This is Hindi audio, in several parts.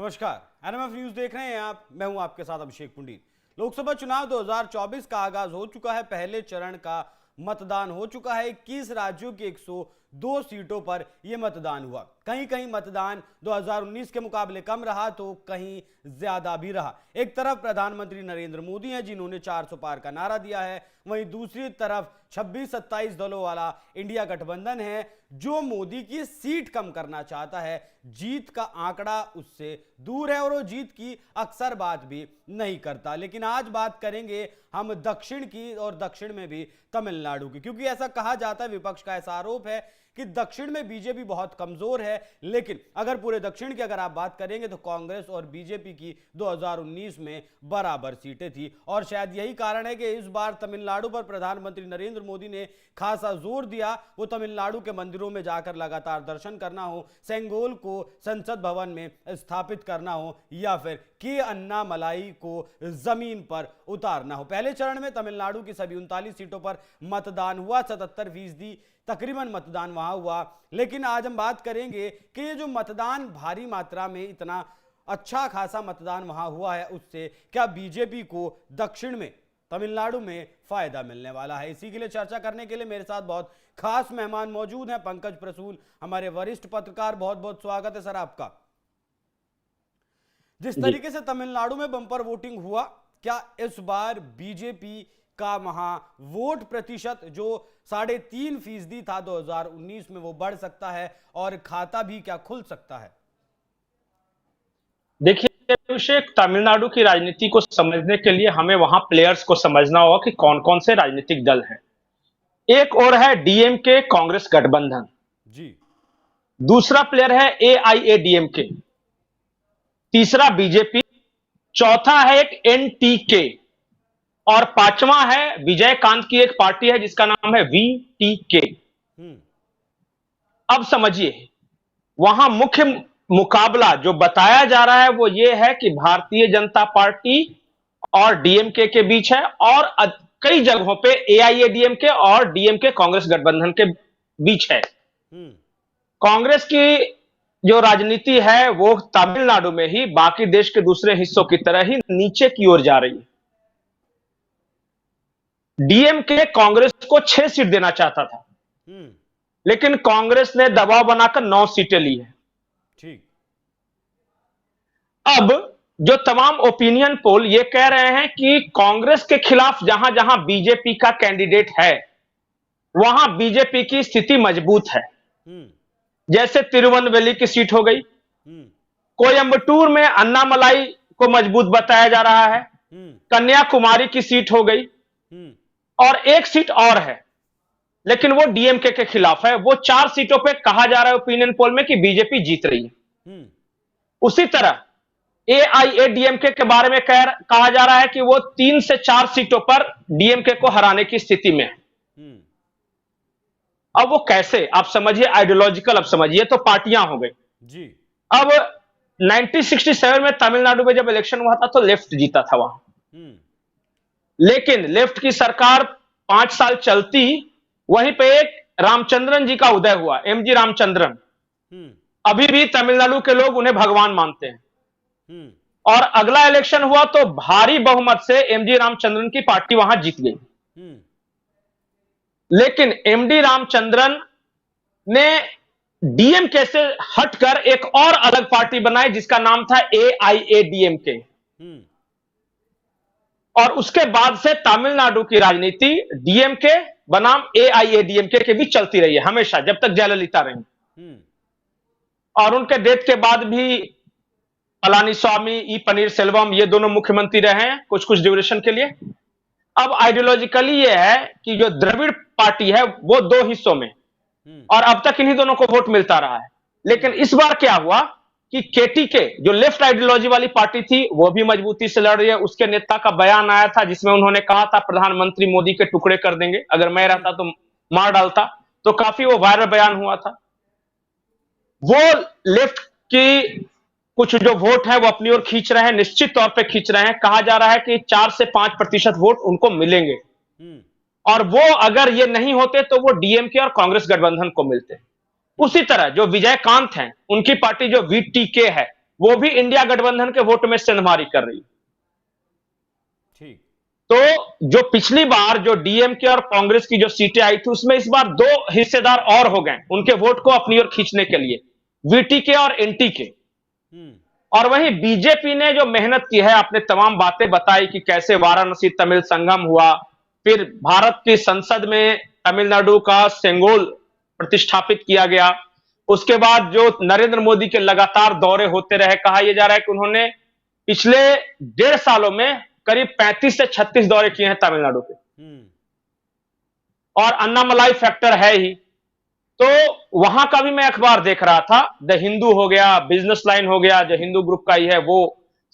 नमस्कार, एनएमएफ न्यूज देख रहे हैं आप। मैं हूं आपके साथ अभिषेक पुंडीर। लोकसभा चुनाव 2024 का आगाज हो चुका है। पहले चरण का मतदान हो चुका है। 21 राज्यों की 102 सीटों पर यह मतदान हुआ। कहीं कहीं मतदान 2019 के मुकाबले कम रहा तो कहीं ज्यादा भी रहा। एक तरफ प्रधानमंत्री नरेंद्र मोदी हैं जिन्होंने 400 पार का नारा दिया है, वहीं दूसरी तरफ 26-27 दलों वाला इंडिया गठबंधन है जो मोदी की सीट कम करना चाहता है। जीत का आंकड़ा उससे दूर है और वो जीत की अक्सर बात भी नहीं करता। लेकिन आज बात करेंगे हम दक्षिण की, और दक्षिण में भी तमिलनाडु की, क्योंकि ऐसा कहा जाता है, विपक्ष का ऐसा आरोप है कि दक्षिण में बीजेपी बहुत कमजोर है। लेकिन अगर पूरे दक्षिण की अगर आप बात करेंगे तो कांग्रेस और बीजेपी की 2019 में बराबर सीटें थी, और शायद यही कारण है कि इस बार तमिलनाडु पर प्रधानमंत्री नरेंद्र मोदी ने खासा जोर दिया। वो तमिलनाडु के मंदिरों में जाकर लगातार दर्शन करना हो, सेंगोल को संसद भवन में स्थापित करना हो, या फिर के अन्नामलाई को जमीन पर उतारना हो। पहले चरण में तमिलनाडु की सभी 39 सीटों पर मतदान हुआ। 77% तकरीबन मतदान वहां हुआ। लेकिन आज हम बात करेंगे कि ये जो मतदान भारी मात्रा में, इतना अच्छा खासा मतदान वहां हुआ है, उससे क्या बीजेपी को दक्षिण में, तमिलनाडु में फायदा मिलने वाला है। इसी के लिए चर्चा करने के लिए मेरे साथ बहुत खास मेहमान मौजूद हैं। पंकज प्रसून, हमारे वरिष्ठ पत्रकार, बहुत बहुत स्वागत है सर आपका। जिस तरीके से तमिलनाडु में बंपर वोटिंग हुआ, क्या इस बार बीजेपी का वहां वोट प्रतिशत जो 3.5% था 2019 में, वो बढ़ सकता है और खाता भी क्या खुल सकता है? देखिए अभिषेक, तमिलनाडु की राजनीति को समझने के लिए हमें वहां प्लेयर्स को समझना होगा कि कौन कौन से राजनीतिक दल हैं। एक और है डीएमके कांग्रेस गठबंधन जी, दूसरा प्लेयर है एआईएडीएमके, तीसरा बीजेपी, चौथा है एक एनटीके, और पांचवा है विजयकांत की एक पार्टी है जिसका नाम है वीटीके। अब समझिए, वहां मुख्य मुकाबला जो बताया जा रहा है वो ये है कि भारतीय जनता पार्टी और डीएमके के बीच है, और कई जगहों पे एआईएडीएमके और डीएमके कांग्रेस गठबंधन के बीच है। कांग्रेस की जो राजनीति है वो तमिलनाडु में ही बाकी देश के दूसरे हिस्सों की तरह ही नीचे की ओर जा रही है। डीएमके कांग्रेस को 6 सीट देना चाहता था, लेकिन कांग्रेस ने दबाव बनाकर 9 सीटें ली है। ठीक। अब जो तमाम ओपिनियन पोल ये कह रहे हैं कि कांग्रेस के खिलाफ जहां जहां बीजेपी का कैंडिडेट है वहां बीजेपी की स्थिति मजबूत है। जैसे तिरुवनवेली की सीट हो गई, कोयंबटूर में अन्नामलाई को मजबूत बताया जा रहा है, कन्याकुमारी की सीट हो गई, और एक सीट और है लेकिन वो डीएमके के खिलाफ है। वो 4 सीटों पे कहा जा रहा है ओपिनियन पोल में कि बीजेपी जीत रही है। उसी तरह एआईएडीएमके के बारे में कहा जा रहा है कि वो 3 से 4 सीटों पर डीएमके को हराने की स्थिति में है। अब वो कैसे, आप समझिए आइडियोलॉजिकल, अब समझिए तो पार्टियां हो गई जी। अब 1967 में तमिलनाडु में जब इलेक्शन हुआ था तो लेफ्ट जीता था वहां, लेकिन लेफ्ट की सरकार 5 साल चलती, वहीं पे एक रामचंद्रन जी का उदय हुआ, एमजी रामचंद्रन। अभी भी तमिलनाडु के लोग उन्हें भगवान मानते हैं, और अगला इलेक्शन हुआ तो भारी बहुमत से एमजी रामचंद्रन की पार्टी वहां जीत गई। लेकिन एमडी रामचंद्रन ने डीएमके से हटकर एक और अलग पार्टी बनाई जिसका नाम था एआईएडीएमके, और उसके बाद से तमिलनाडु की राजनीति डीएमके बनाम एआईएडीएमके के बीच चलती रही है हमेशा, जब तक जयललिता रही। और उनके डेथ के बाद भी पलानीस्वामी, ई पनीरसेल्वम, ये दोनों मुख्यमंत्री रहे हैं कुछ कुछ ड्यूरेशन के लिए। अब आइडियोलॉजिकली ये है कि जो द्रविड़ पार्टी है वो 2 हिस्सों में, और अब तक इन्हीं दोनों को वोट मिलता रहा है। लेकिन इस बार क्या हुआ कि केटीके जो लेफ्ट आइडियोलॉजी वाली पार्टी थी वो भी मजबूती से लड़ रही है। उसके नेता का बयान आया था जिसमें उन्होंने कहा था प्रधानमंत्री मोदी के टुकड़े कर देंगे, अगर मैं रहता तो मार डालता। तो काफी वो वायरल बयान हुआ था। वो लेफ्ट की कुछ जो वोट है वो अपनी ओर खींच रहे हैं, निश्चित तौर पे खींच रहे हैं। कहा जा रहा है कि 4 से 5% वोट उनको मिलेंगे, और वो अगर ये नहीं होते तो वो डीएमके और कांग्रेस गठबंधन को मिलते। उसी तरह जो विजयकांत हैं, उनकी पार्टी जो वीटीके है, वो भी इंडिया गठबंधन के वोट में सेंधमारी कर रही है। ठीक। तो जो पिछली बार जो डीएमके और कांग्रेस की जो सीटें आई थी, उसमें इस बार दो हिस्सेदार और हो गए उनके वोट को अपनी ओर खींचने के लिए, वीटीके और एनटीके। और वहीं बीजेपी ने जो मेहनत की है, आपने तमाम बातें बताई कि कैसे वाराणसी तमिल संगम हुआ, फिर भारत की संसद में तमिलनाडु का सेंगोल प्रतिष्ठापित किया गया, उसके बाद जो नरेंद्र मोदी के लगातार दौरे होते रहे, कहा यह जा रहा है कि उन्होंने पिछले 1.5 सालों में करीब 35 से 36 दौरे किए हैं तमिलनाडु के। और अन्नामलाई फैक्टर है ही, तो वहां का भी मैं अखबार देख रहा था, द हिंदू हो गया, बिजनेस लाइन हो गया, जो हिंदू ग्रुप का ही है, वो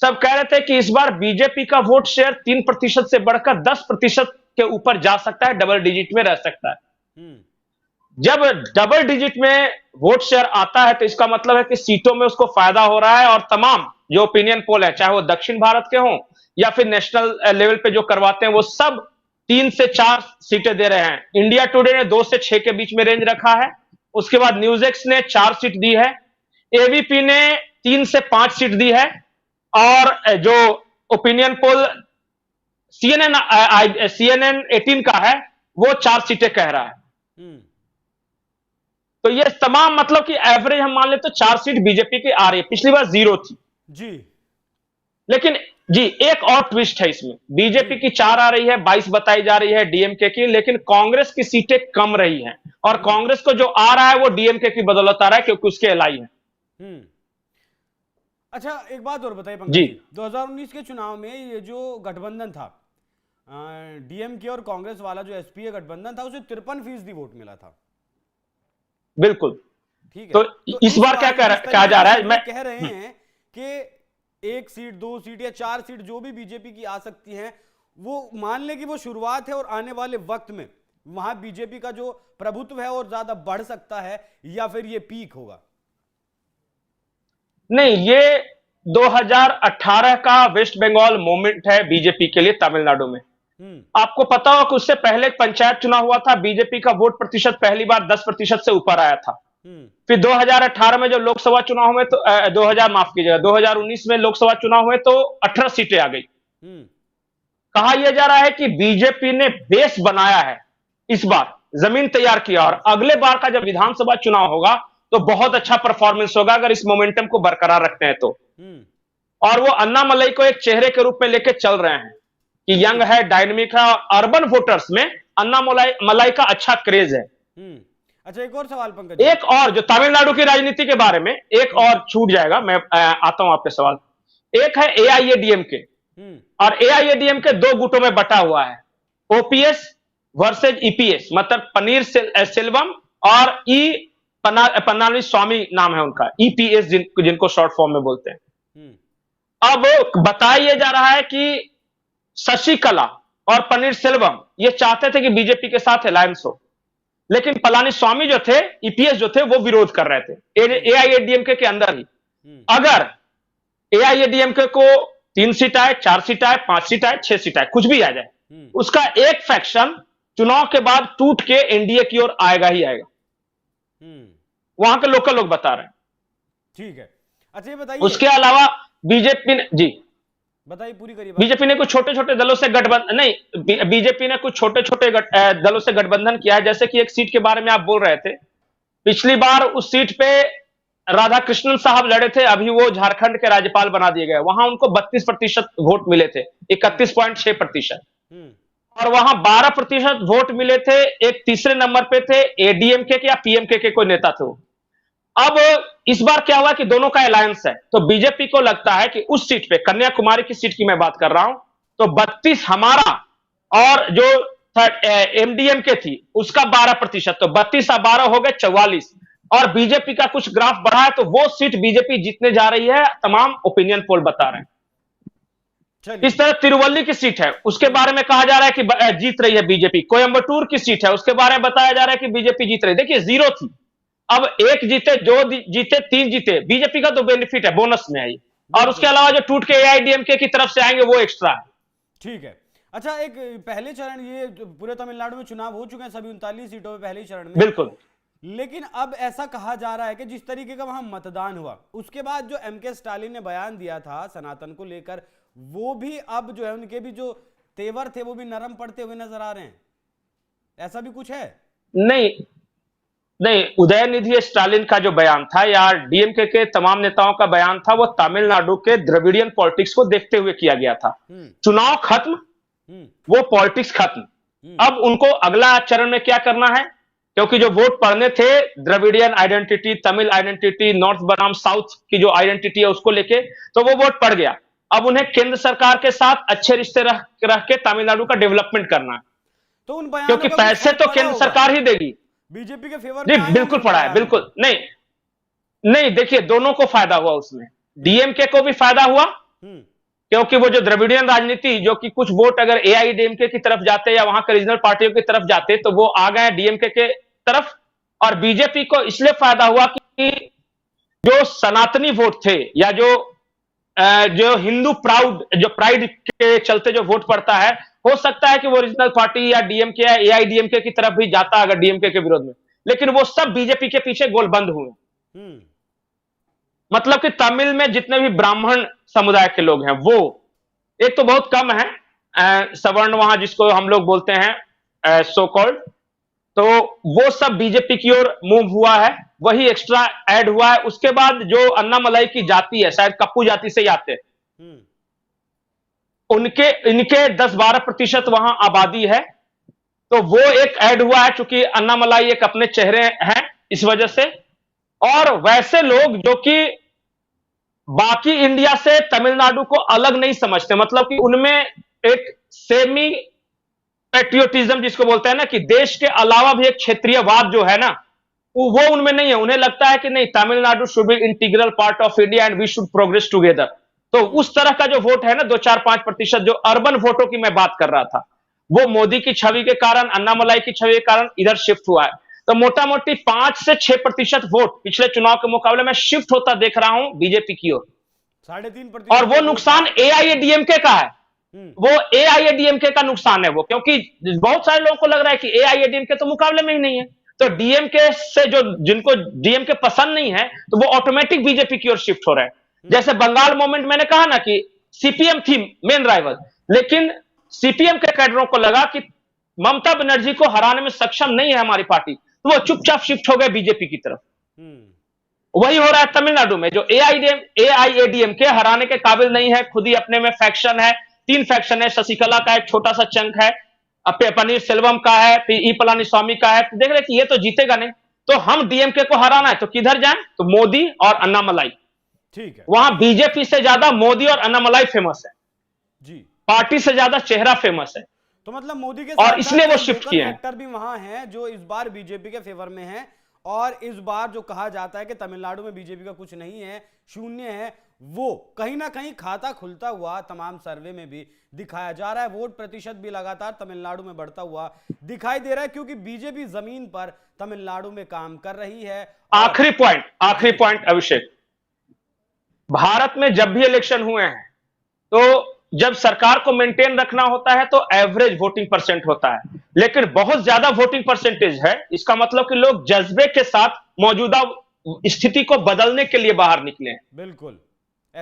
सब कह रहे थे कि इस बार बीजेपी का वोट शेयर 3% से बढ़कर 10% के ऊपर जा सकता है, डबल डिजिट में रह सकता है। जब डबल डिजिट में वोट शेयर आता है तो इसका मतलब है कि सीटों में उसको फायदा हो रहा है, और तमाम जो ओपिनियन पोल है, चाहे वो दक्षिण भारत के हों या फिर नेशनल लेवल पे जो करवाते हैं, वो सब 3 से 4 सीटें दे रहे हैं। इंडिया टुडे ने 2 से 6 के बीच में रेंज रखा है, उसके बाद न्यूज़ ने 4 सीट दी है, एबीपी ने 3 से 5 सीट दी है, और जो ओपिनियन पोल CNN 18 का है, वो 4 सीटें कह रहा है। तो ये तमाम मतलब कि एवरेज हम मान ले तो 4 सीट बीजेपी की आ रही है, पिछली बार 0 थी जी। लेकिन जी एक और ट्विस्ट है इसमें, बीजेपी की 4 आ रही है, 22 बताई जा रही है डीएमके की, लेकिन कांग्रेस की सीटें कम रही हैं, और कांग्रेस को जो आ रहा है वो डीएमके की बदौलत आ रहा है, क्योंकि उसके एलआई है। अच्छा, एक बात और बताइए पंकज जी, 2019 के चुनाव में ये जो गठबंधन था, डीएमके और कांग्रेस वाला जो एसपीए गठबंधन था, उसे 53% वोट मिला था। बिल्कुल। ठीक है, तो इस बार क्या कहा जा रहा है, मैं कह रहे हैं कि 1 सीट 2 सीट या 4 सीट जो भी बीजेपी की आ सकती हैं, वो मान ले कि वो शुरुआत है, और आने वाले वक्त में वहां बीजेपी का जो प्रभुत्व है और ज्यादा बढ़ सकता है, या फिर ये पीक होगा? नहीं, ये 2018 का वेस्ट बंगाल मोमेंट है बीजेपी के लिए तमिलनाडु में। आपको पता हो कि उससे पहले एक पंचायत चुनाव हुआ था, बीजेपी का वोट प्रतिशत पहली बार 10% से ऊपर आया था। फिर 2018 में जब लोकसभा चुनाव हुए तो 2019 में लोकसभा चुनाव हुए तो 18 सीटें आ गई। कहा यह जा रहा है कि बीजेपी ने बेस बनाया है, इस बार जमीन तैयार किया, और अगले बार का जब विधानसभा चुनाव होगा तो बहुत अच्छा परफॉर्मेंस होगा अगर इस मोमेंटम को बरकरार रखते हैं तो। और वो अन्नामलाई को एक चेहरे के रूप में लेके चल रहे हैं कि यंग है, डायनेमिक है, और अर्बन वोटर्स में अन्नामलाई का अच्छा क्रेज है। अच्छा, एक और सवाल पंकज, एक और जो तमिलनाडु की राजनीति के बारे में एक और छूट जाएगा, मैं आता हूं आपके सवाल। एक है एआईएडीएमके, और एआईएडीएमके 2 गुटों में बटा हुआ है, ओपीएस वर्सेज ईपीएस, मतलब पनीर सेल्वम और पन्नानी स्वामी नाम है उनका, ईपीएस जिनको शॉर्ट फॉर्म में बोलते हैं। अब बताया जा रहा है कि शशिकला और पनीर सेल्वम ये चाहते थे कि बीजेपी के साथ अलायंस हो, लेकिन पलानी स्वामी जो थे, ईपीएस जो थे, वो विरोध कर रहे थे एआईएडीएमके के अंदर ही। अगर एआईएडीएमके को 3 सीट आए, 4 सीट आए, 5 सीट आए, 6 सीट आए, कुछ भी आ जाए, उसका एक फैक्शन चुनाव के बाद टूट के एनडीए की ओर आएगा ही आएगा। वहां के लोकल लोग बता रहे हैं। ठीक है, अच्छा ये बताइए, उसके अलावा बीजेपी ने, जी बताइए, पूरी करिए। बीजेपी ने कुछ छोटे छोटे दलों से गठबंधन, नहीं, बीजेपी ने कुछ छोटे छोटे दलों से गठबंधन किया है, जैसे कि एक सीट के बारे में आप बोल रहे थे, पिछली बार उस सीट पे राधाकृष्णन साहब लड़े थे, अभी वो झारखंड के राज्यपाल बना दिए गए, वहां उनको 32% वोट मिले थे, 31.6%, और वहां 12% वोट मिले थे। एक तीसरे नंबर पे थे एडीएमके के या पीएमके के कोई नेता थे वो। अब इस बार क्या हुआ कि दोनों का अलायंस है, तो बीजेपी को लगता है कि उस सीट पे, कन्याकुमारी की सीट की मैं बात कर रहा हूं, तो 32 हमारा, और जो एमडीएमके थी उसका 12%, तो 32 और 12 हो गए 44, और बीजेपी का कुछ ग्राफ बढ़ा है, तो वो सीट बीजेपी जीतने जा रही है, तमाम ओपिनियन पोल बता रहे हैं। इस तरह तिरुवल्ली की सीट है, उसके बारे में कहा जा रहा है कि जीत रही है बीजेपी। कोयंबटूर की सीट है, उसके बारे में बताया जा रहा है कि बीजेपी जीत रही है। देखिए 0 थी, अब 1 जीते, 2 जीते, 3 जीते, बीजेपी का तो बेनिफिट है, बोनस में आई, और उसके अलावा जो टूट के एआईडीएमके की तरफ से आएंगे वो एक्स्ट्रा है। ठीक है, अच्छा, एक पहले चरण, ये पूरे तमिलनाडु में चुनाव हो चुके हैं सभी 39 सीटों में पहले चरण में। बिल्कुल। लेकिन अब ऐसा कहा जा रहा है कि जिस तरीके का वहां मतदान हुआ, उसके बाद जो एमके स्टालिन ने बयान दिया था सनातन को लेकर, वो भी अब जो है उनके भी जो तेवर थे वो भी नरम पड़ते हुए नजर आ रहे हैं। ऐसा भी कुछ है? नहीं, नहीं, उदयनिधि स्टालिन का जो बयान था या डीएमके के तमाम नेताओं का बयान था, वो तमिलनाडु के द्रविडियन पॉलिटिक्स को देखते हुए किया गया था। चुनाव खत्म, वो पॉलिटिक्स खत्म। अब उनको अगला चरण में क्या करना है, क्योंकि जो वोट पड़ने थे Dravidian identity, Tamil identity, north बनाम साउथ की जो आइडेंटिटी है उसको लेके, तो वो वोट पड़ गया। अब उन्हें केंद्र सरकार के साथ अच्छे रिश्ते रख के तमिलनाडु का डेवलपमेंट करना है, तो उन बयानों क्योंकि का पैसे तो केंद्र सरकार ही देगी। बीजेपी के फेवर जी में आए बिल्कुल होंगे पड़ा है, बिल्कुल। नहीं नहीं, देखिए दोनों को फायदा हुआ उसमें। डीएमके को भी फायदा हुआ, क्योंकि वो जो द्रविडियन राजनीति, जो कि कुछ वोट अगर एआईडीएमके की तरफ जाते या वहां के रीजनल पार्टियों की तरफ जाते, तो वो आ गए डीएमके के तरफ। और बीजेपी को इसलिए फायदा हुआ कि जो सनातनी वोट थे या जो हिंदू प्राइड के चलते जो वोट पड़ता है, हो सकता है कि वो रीजनल पार्टी या डीएमके या एआईडीएमके की तरफ भी जाता अगर डीएमके के विरोध में, लेकिन वो सब बीजेपी के पीछे गोलबंद हुए। मतलब कि तमिल में जितने भी ब्राह्मण समुदाय के लोग हैं, वो एक तो बहुत कम है, सवर्ण वहां जिसको हम लोग बोलते हैं सो कॉल्ड, तो वो सब बीजेपी की ओर मूव हुआ है, वही एक्स्ट्रा ऐड हुआ है। उसके बाद जो अन्नामलाई की जाति है, शायद कप्पू जाति से ही आते हैं, इनके 10-12% वहां आबादी है, तो वो एक ऐड हुआ है, चूंकि अन्नामलाई एक अपने चेहरे हैं इस वजह से। और वैसे लोग जो कि बाकी इंडिया से तमिलनाडु को अलग नहीं समझते, मतलब कि उनमें एक सेमी पैट्रियोटिज्म जिसको बोलते हैं ना, कि देश के अलावा भी एक क्षेत्रीयवाद जो है ना, वो उनमें नहीं है। उन्हें लगता है कि नहीं, Tamil Nadu should be integral part of India and we should progress together. तो उस तरह का जो वोट है ना, 2-4-5% जो अर्बन वोटों की मैं बात कर रहा था, वो मोदी की छवि के कारण, अन्नामलाई की छवि के कारण इधर शिफ्ट हुआ है। तो मोटा मोटी 5 से 6% वोट पिछले चुनाव के मुकाबले में शिफ्ट होता देख रहा हूं बीजेपी की ओर। 3.5%। और वो नुकसान एआईएडीएमके का है, वो एआईएडीएमके का नुकसान है वो, क्योंकि बहुत सारे लोगों को लग रहा है कि एआईएडीएमके तो मुकाबले में ही नहीं है, तो डीएमके से जो जिनको डीएमके पसंद नहीं है, तो वो ऑटोमेटिक बीजेपी की ओर शिफ्ट हो रहे हैं। जैसे बंगाल मूवमेंट, मैंने कहा ना कि सीपीएम थी मेन राइवल, लेकिन सीपीएम के कैडरों को लगा कि ममता बनर्जी को हराने में सक्षम नहीं है हमारी पार्टी, तो वो चुपचाप शिफ्ट हो गए बीजेपी की तरफ। वही हो रहा है तमिलनाडु में, जो एआईएडीएमके हराने के काबिल नहीं है, खुद ही अपने में फैक्शन है, 3 फैक्शन है, शशिकला का एक छोटा सा चंक है, पनीर सेल्वम का है, फिर ई पलानीस्वामी का है। देख रहे कि ये तो जीतेगा नहीं, तो हम डीएमके को हराना है, तो किधर जाएं? तो मोदी और अन्नामलाई। ठीक है, वहां बीजेपी से ज्यादा मोदी और अन्नामलाई फेमस है जी, पार्टी से ज्यादा चेहरा फेमस है। तो मतलब मोदी के और इसलिए वो शिफ्ट किए हैं। फैक्टर भी वहां हैं जो इस बार बीजेपी के फेवर में है। और इस बार जो कहा जाता है कि तमिलनाडु में बीजेपी का कुछ नहीं है, शून्य है, वो कहीं ना कहीं खाता खुलता हुआ तमाम सर्वे में भी दिखाया जा रहा है। वोट प्रतिशत भी लगातार तमिलनाडु में बढ़ता हुआ दिखाई दे रहा है, क्योंकि बीजेपी जमीन पर तमिलनाडु में काम कर रही है। आखिरी पॉइंट अभिषेक, भारत में जब भी इलेक्शन हुए हैं, तो जब सरकार को मेंटेन रखना होता है तो एवरेज वोटिंग परसेंट होता है, लेकिन बहुत ज्यादा वोटिंग परसेंटेज है, इसका मतलब कि लोग जज्बे के साथ मौजूदा स्थिति को बदलने के लिए बाहर निकले हैं। बिल्कुल,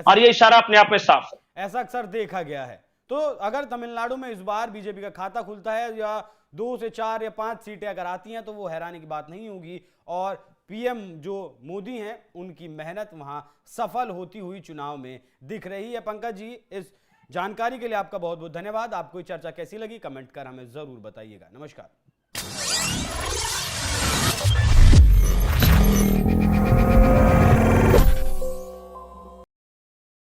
और ये इशारा अपने आप में साफ है, ऐसा अक्सर देखा गया है। तो अगर तमिलनाडु में इस बार बीजेपी का खाता खुलता है या 2 से 4 या 5 सीटें अगर आती हैं, तो वो हैरानी की बात नहीं होगी। और पीएम जो मोदी हैं, उनकी मेहनत वहां सफल होती हुई चुनाव में दिख रही है। पंकज जी, इस जानकारी के लिए आपका बहुत बहुत धन्यवाद। आपको ये चर्चा कैसी लगी कमेंट कर हमें जरूर बताइएगा। नमस्कार।